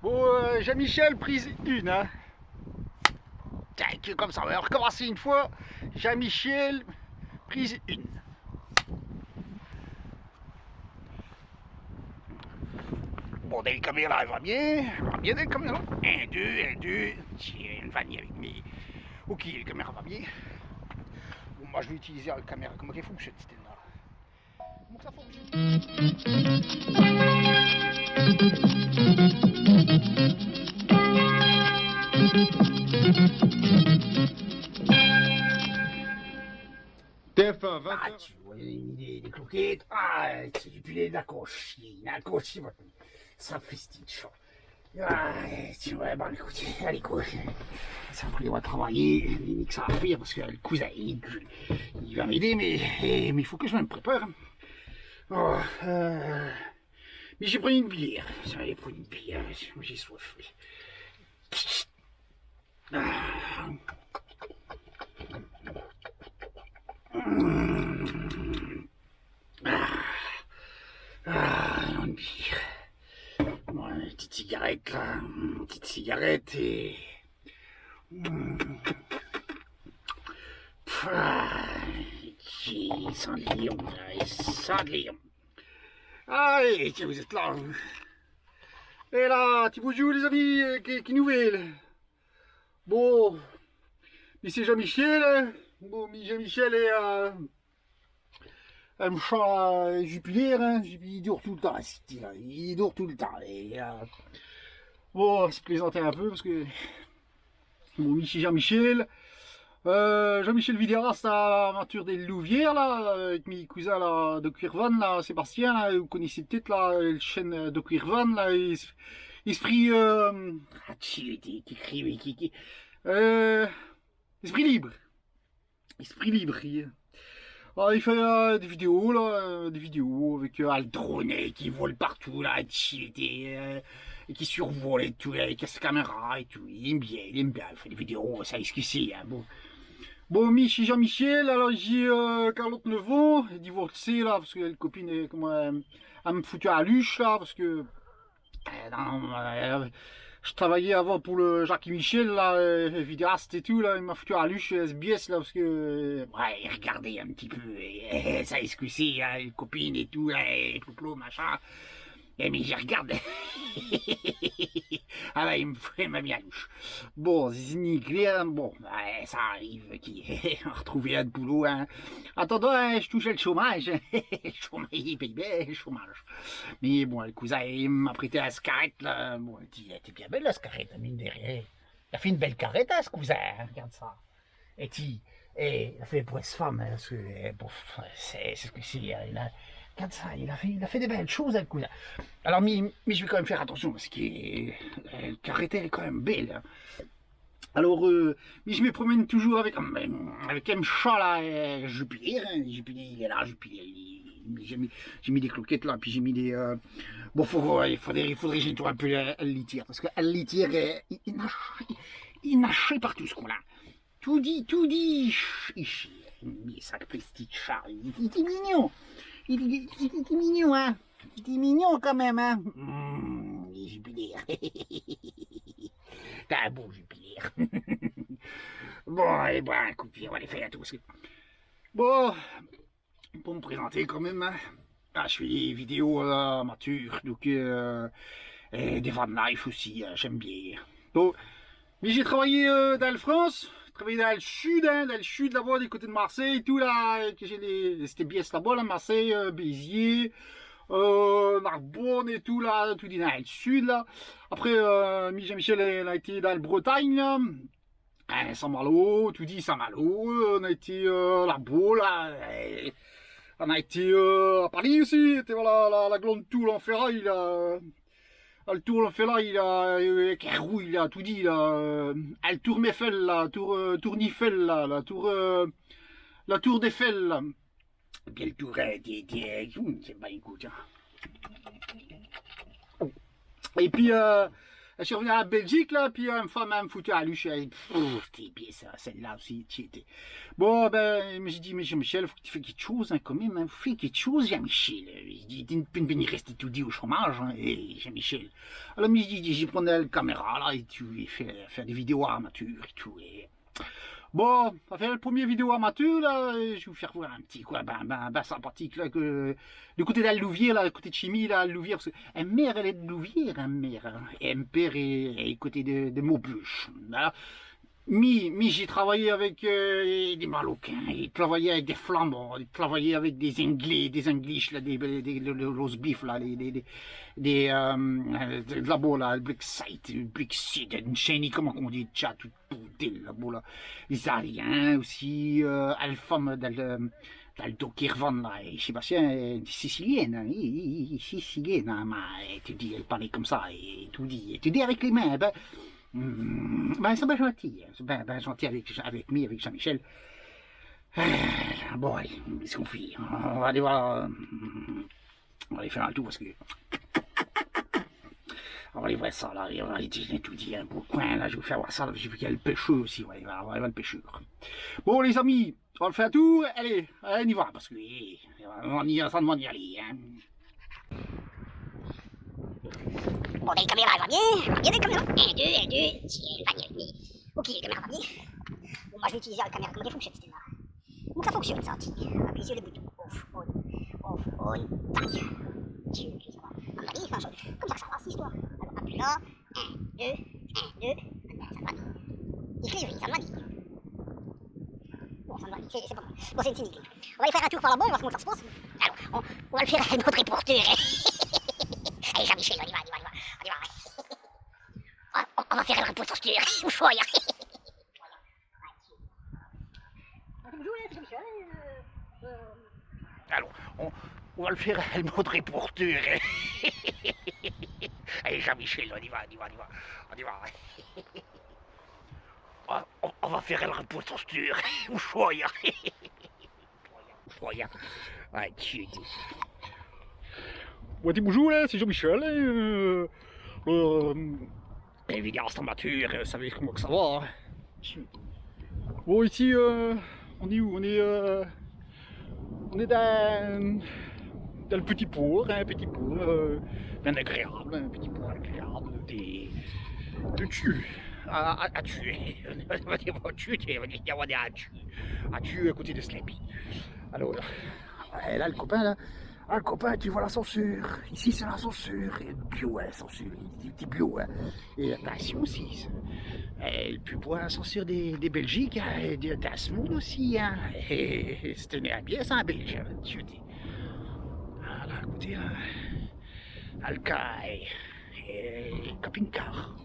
Bon, Jean-Michel, prise 1. Hein. Tiens, comme ça, on va recommencer une fois. Jean-Michel, prise 1. Bon, dès le caméra, elle va bien. Elle va bien, dès le caméra. 1, 2, 1, 2. Tiens, une vanille avec mes. Ok, le caméra va bien. Bon, moi, je vais utiliser la caméra. Comment elle fonctionne, cette là. Comment ça TF1, 20h. Ah, tu vois les cloquettes. Ah, c'est du pilet de la cochine. La cochine, ça prestige. Ah, tu vois, bah écoute, allez quoi. Ça après on va travailler, limite ça va faire parce que le cousin il va m'aider, mais il faut que je me prépare. Oh, mais j'ai pris une bière. J'ai pris une bière, j'ai soif. Ah. Une bière. Bon, une petite cigarette là, une petite cigarette et. Il sent le lion, il sent le lion. Allez, tiens, vous êtes là. Et là, petit bonjour les amis, qui nouvelle. Bon, mais c'est Jean-Michel. Bon, mais Jean-Michel est un méchant Jupiler, hein. Il dort tout le temps, là. Il dort tout le temps. Et, bon, c'est plaisanter un peu parce que. Bon, ici Jean-Michel. Jean-Michel Videras, c'est l'aventure des Louvières, là, avec mes cousins, là, de Cuirvan, là, Sébastien, là, vous connaissez peut-être, là, la chaîne de Cuirvan, là, Esprit, Esprit libre. Esprit libre, il fait des vidéos, là, des vidéos avec le drone qui vole partout, là, et qui survole et tout, avec sa caméra et tout. Il aime bien, il fait des vidéos, ça esquissé, hein, bon. Bon, Michi Jean-Michel, alors j'ai Carlotte Neveu, divorcée, là, parce que la copine, elle me foutu à la luche, là, parce que, je travaillait avant pour le Jacques et Michel, là, vidéaste et tout, là, il m'a foutu à la luche SBS, là, parce que, ouais, regardez un petit peu, ça esquissé, hein, les copines et tout, là, et plou machin. Et mais j'y regarde. Ah bah, il m'a mis à louche. Bon, c'est clair, bon, ouais, ça arrive, qui on a retrouvé un boulot, hein. Attends, hein, je touchais le chômage. Le chômage, il paye bien, le chômage. Mais bon, le cousin, il m'a prêté la scarrette, là. Bon, elle était bien belle, la scarrette, mine de rien. Il a fait une belle carrette, hein, ce cousin, hein, regarde ça. Et il a fait pour cette femme, hein, parce que, bon, c'est ce que c'est, hein, regarde ça, il a fait des belles choses, hein, le cousin. Alors, mais je vais quand même faire attention, parce que la carrette, elle est quand même belle, hein. Alors, mais je me promène toujours avec un chat là, Jupiler, hein. Jupiler, il est là, Jupiler, j'ai mis des cloquettes là, puis j'ai mis des. Bon, il faudrait que j'ai un peu la litière, parce que la litière, il nâchait partout ce qu'on a. Tout dit, mais ça petit chat, il est mignon, il est mignon, hein, il est mignon quand même, hein. Jupiler. T'as un bon Jupiler. Bon, et bon, écoute, on va les faire tous. Bon, pour me présenter quand même, hein. Ah, je fais des vidéos amateurs, donc et des van life aussi, j'aime bien. Bon, mais j'ai travaillé dans le France, travaillé dans le sud là-bas, du côté de Marseille, tout là, que j'ai les STBS là-bas, là, Marseille, Béziers, Narbonne et tout là, tout dans le sud là. Après, Michel a été dans le Bretagne là. Saint-Malo, tout dit Saint-Malo, on a été à la Baule, on a été à Paris aussi, c'était voilà, la grande tour en ferraille, le tour en ferraille, il a tout dit, le tour Eiffel, tour Eiffel, la tour d'Eiffel, là. Bien le tour, c'est pas écoute, hein. Et puis, Je suis revenu à la Belgique, là, puis une femme m'a foutu à lui, je suis c'était bien ça, celle-là aussi, tu étais. Bon, ben, j'ai dit, mais Jean-Michel, il faut que tu fasses quelque chose, hein, quand même, hein, fais quelque chose, Jean-Michel. J'ai dit, tu ne peux pas rester tout dit au chômage, hein, et Jean-Michel. Alors, mais j'ai dit, j'ai pris la caméra, là, et tout, et faire des vidéos amateurs, et tout, et... Bon, on va faire la première vidéo amateur, là, et je vais vous faire voir un petit, quoi, ben sympathique, là, que, du côté de la Louvière, là, du côté de Chimie, là, Louvière, parce que, un mère, elle est de Louvière, un mère, hein, et un père est côté de Maubeuge. Alors, j'ai travaillé avec des Marocains, j'ai travaillé avec des Flamands, j'ai travaillé avec des Anglais, des English, là, des roast beef, là, là-bas, là, Brexit, Cheney, comment on dit, chat, tout bordel, là-bas, là. Les Ariens aussi, Alpham, dans le Dokirvan, là, et Sébastien, sicilienne, hein, sicilienne, hein, mais tu dis, elle parlait comme ça, et tu dis avec les mains, ben, c'est bien gentil, ben gentil avec Jean-Michel. Bon, allez, qu'est-ce qu'on fait? On va aller voir, on va aller faire un tour parce que... On va aller voir ça là, on va aller tout dire un beau coin là, je vais vous faire voir ça, j'ai vu qu'il y a le pêcheur aussi, ouais, on va voir le pêcheur. Bon les amis, on va le faire un tour, allez, on y va, parce que ça demande d'y aller, hein. Bon, les caméras, elle va bien les caméras. 1, 2, 1, 2, si elle va bien. Ok, les caméras va bien. Bon, moi je vais utiliser la caméra, comment elle fonctionne celle-là. Donc ça fonctionne ça, appuyez sur le bouton. Off, on, tac. Tu utilises quoi? Comme ça, ça va, 6 toi. Alors appuie là, 1, 2, 1, 2, ça va bien. Écrire, ça va bien. Bon, ça me va bien, c'est pas mal. Bon, c'est une cynique. On va aller faire un tour par là-bas, on va voir comment ça se passe. Alors, on va le faire à notre reporter. Allez, Jean-Michel, on y va. On va faire le reporter, ou choix. Alors, on va le faire à le mode reporter. Allez, Jean-Michel, on y va. On va faire le reporter, ou choix. Ouais, tu dis. Bonjour, c'est Jean-Michel. Évidemment, c'est mature, vous savez comment que ça va. Hein. Bon, ici, on est où? On est dans le petit port, un petit port bien agréable, un petit port agréable de tuer. À tuer. On va dire à tuer à côté de Slappy. Alors, là, le copain, là. Ah, le copain, tu vois la censure. Ici, c'est la censure. Et le bio, la censure. Il dit bio, hein. Et l'attention aussi. Et le plus beau, la censure des Belgiques, hein, et d'Asmoud aussi. Hein. Et c'était bien ça, en Belge. Tu dis. Ah, là, écoutez, là. Alcaï. Et camping-car.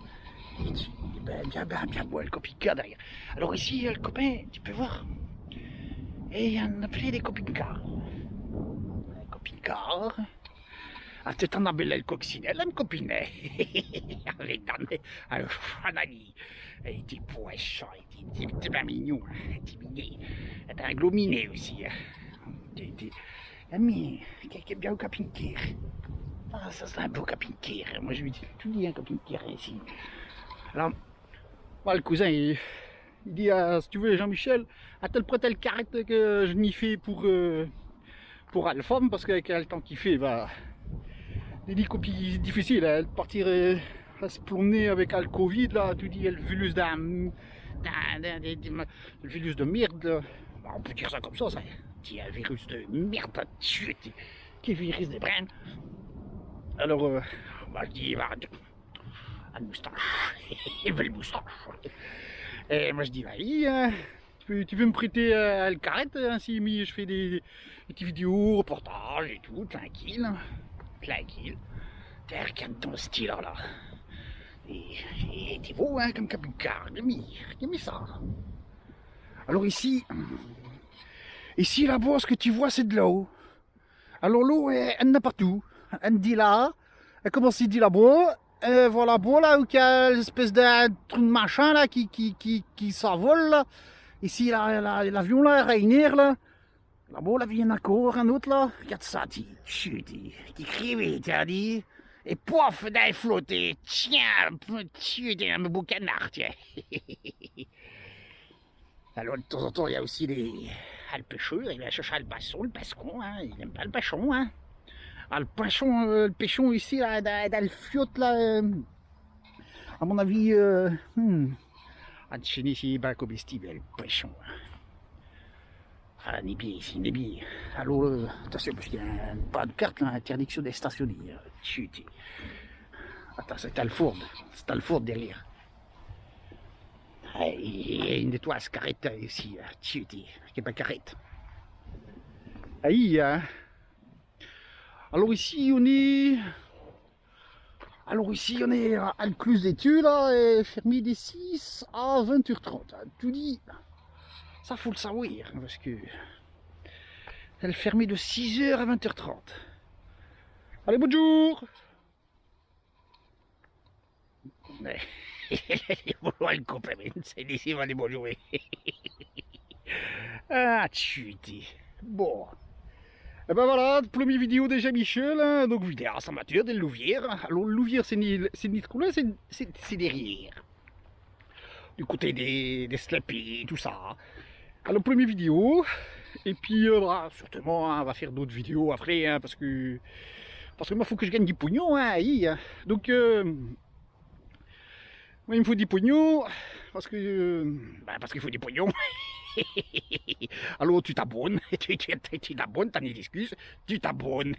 Bien beau, le camping-car derrière. Alors ici, le copain, tu peux voir. Et il y en a plein des camping-cars. Camping-car. Ah, peut-être en appelait le coccinelle, un copinet. Avec un ami. Il était poisson, il était bien mignon, il était mignon. Il était un gros minet aussi. Il était quelqu'un bien au camping-car. Ah, ça c'est un beau camping-car. Moi je lui dis, tout dit un camping-car ici. Alors, moi, le cousin, il dit, si tu veux, Jean-Michel, à tel près tel carrette que je n'y fais pour Alpham, parce qu'avec le temps qu'il fait, bah, des copies difficiles, hein, partir à se plonger avec le Covid, là, tu dis, le virus le virus de merde, bah, on peut dire ça comme ça, il y a un virus de merde, qui est le virus de brun. Alors, bah, je dis, bah, une moustache, il veut le moustache. Et moi je dis, vas-y, tu veux me prêter le carrette, ainsi je fais des petites vidéos, reportages et tout, tranquille. Regarde ton style là. Et t'es beau, hein, comme camping-car, j'ai ça. Alors ici, là-bas, ce que tu vois, c'est de l'eau. Alors l'eau, elle n'a pas tout. Elle dit là, elle commence à dire là-bas. Voilà, bon là où il y a l'espèce de truc de machin là qui s'envole là. Ici l'avion là, Rainier là. Là-bas là, il y en a encore un autre là. Regarde ça, qui crève, tu as dit. Et pof, d'un flotté. Tiens, tu es un beau canard, tiens. Alors de temps en temps, il y a aussi le pêcheur, il va chercher le basson, le pascon, hein. Il n'aime pas le pachon, hein. Ah, le pêchon ici, là, dans le fiotte, là, à mon avis, de chez nous, ici, pas comestible, le pêchon. Ah, n'est bien ici, n'est bien. Alors, attention, parce qu'il y a pas de carte, là, interdiction de stationner. Chut. Attends, c'est le four derrière. Ah, il y a une étoile carrette ici, chut, qui n'est pas carrette. Aïe, hein. Alors ici, on est à l'Cluse des Tues, là, et fermé des 6 à 20h30. Tout dit, ça faut le savoir, parce que elle est fermée de 6h à 20h30. Allez, bonjour. Bonjour, le copain, c'est ici, va aller bonjour. Ah, chuté. Bon. Et ben voilà, première vidéo de Jean-Michel, hein, donc vidéaste amateur de Louvière. Alors Louvière, c'est ni trop loin, c'est derrière. Du côté des Slappy, tout ça. Alors première vidéo, et puis voilà, certainement, hein, on va faire d'autres vidéos après, hein, parce que moi, il faut que je gagne du pognon, hein, donc moi, il me faut du pognon, parce qu'il faut du pognon. Alors tu t'abonnes, tu t'abonnes, t'as des excuses, tu t'abonnes.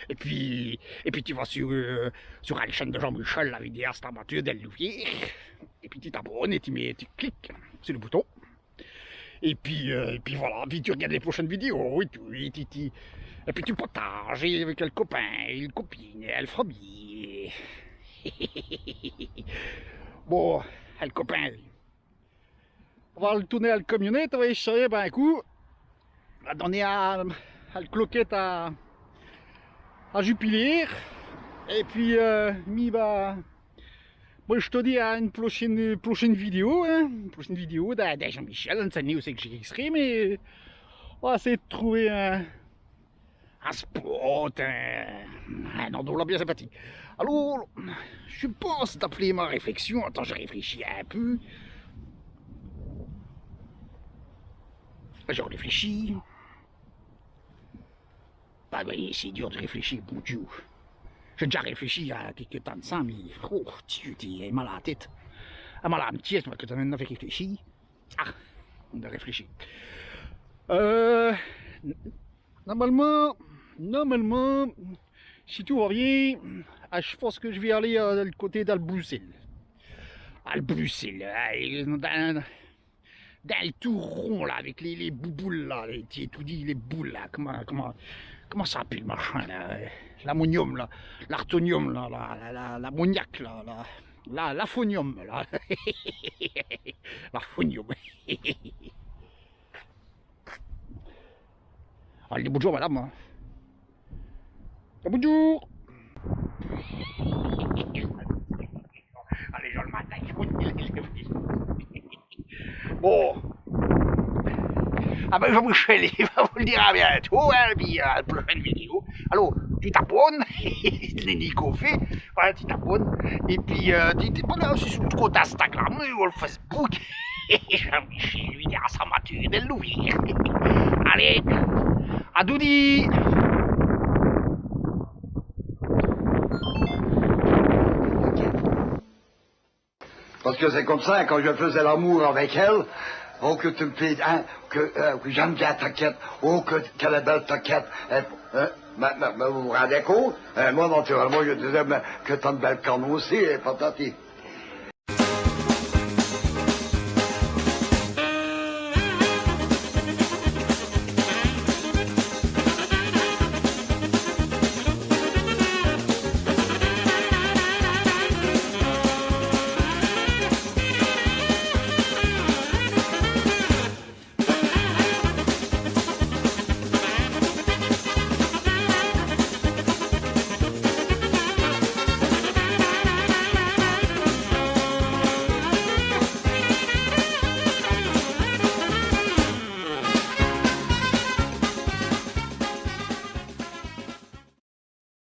et puis tu vas sur la chaîne de Jean-Michel, la vidéaste amateur de Louvière. Et puis tu t'abonnes et tu cliques sur le bouton. Et puis voilà, puis tu regardes les prochaines vidéos, et puis tu partages avec le copain, le copine, le famille. Bon, le copain. On va le tourner à la camionnette, on va essayer un coup. On va donner à la cloquette à Jupiler. Et puis, moi je te dis à une prochaine vidéo. Hein, une prochaine vidéo de Jean-Michel. On ne sait pas où c'est que j'enregistrerai, mais on va essayer de trouver un spot, un endroit bien sympathique. Alors, je pense d'appeler ma réflexion. Attends, je réfléchis un peu. Je réfléchis. Bah oui, c'est dur de réfléchir, bon Dieu. J'ai déjà réfléchi il y a quelques temps de ça, mais oh, tu t'es mal à la tête. Ah, mal à la tête, que tu m'as fait réfléchir. Ah, on a réfléchi. Normalement, si tout va bien, je pense que je vais aller du côté d'Albruxelles. Dans le tout rond là, avec les bouboules là, tu tout dit les boules là, comment ça s'appelle le machin là, l'ammonium là, l'artonium là, l'ammoniac là, l'aphonium là, l'aphonium. Allez, bonjour madame. Bonjour. Allez, Jean le matin, bon. Ah ben Jean-Michel, il va vous le dire à bientôt, hein, puis à la prochaine vidéo. Alors, tu t'abonnes, les Nico fait, voilà, tu t'abonnes, et puis tu t'abonnes aussi sur le compte Instagram ou le Facebook. Jean-Michel, lui, à sa mature de Louvière. Allez, à Doudi. Parce que c'est comme ça, quand je faisais l'amour avec elle, oh que tu me fais, hein, que j'aime bien ta quête, oh quelle est belle ta quête. Vous vous rendez compte? Moi, naturellement, je disais que t'as une belle canne aussi, patati.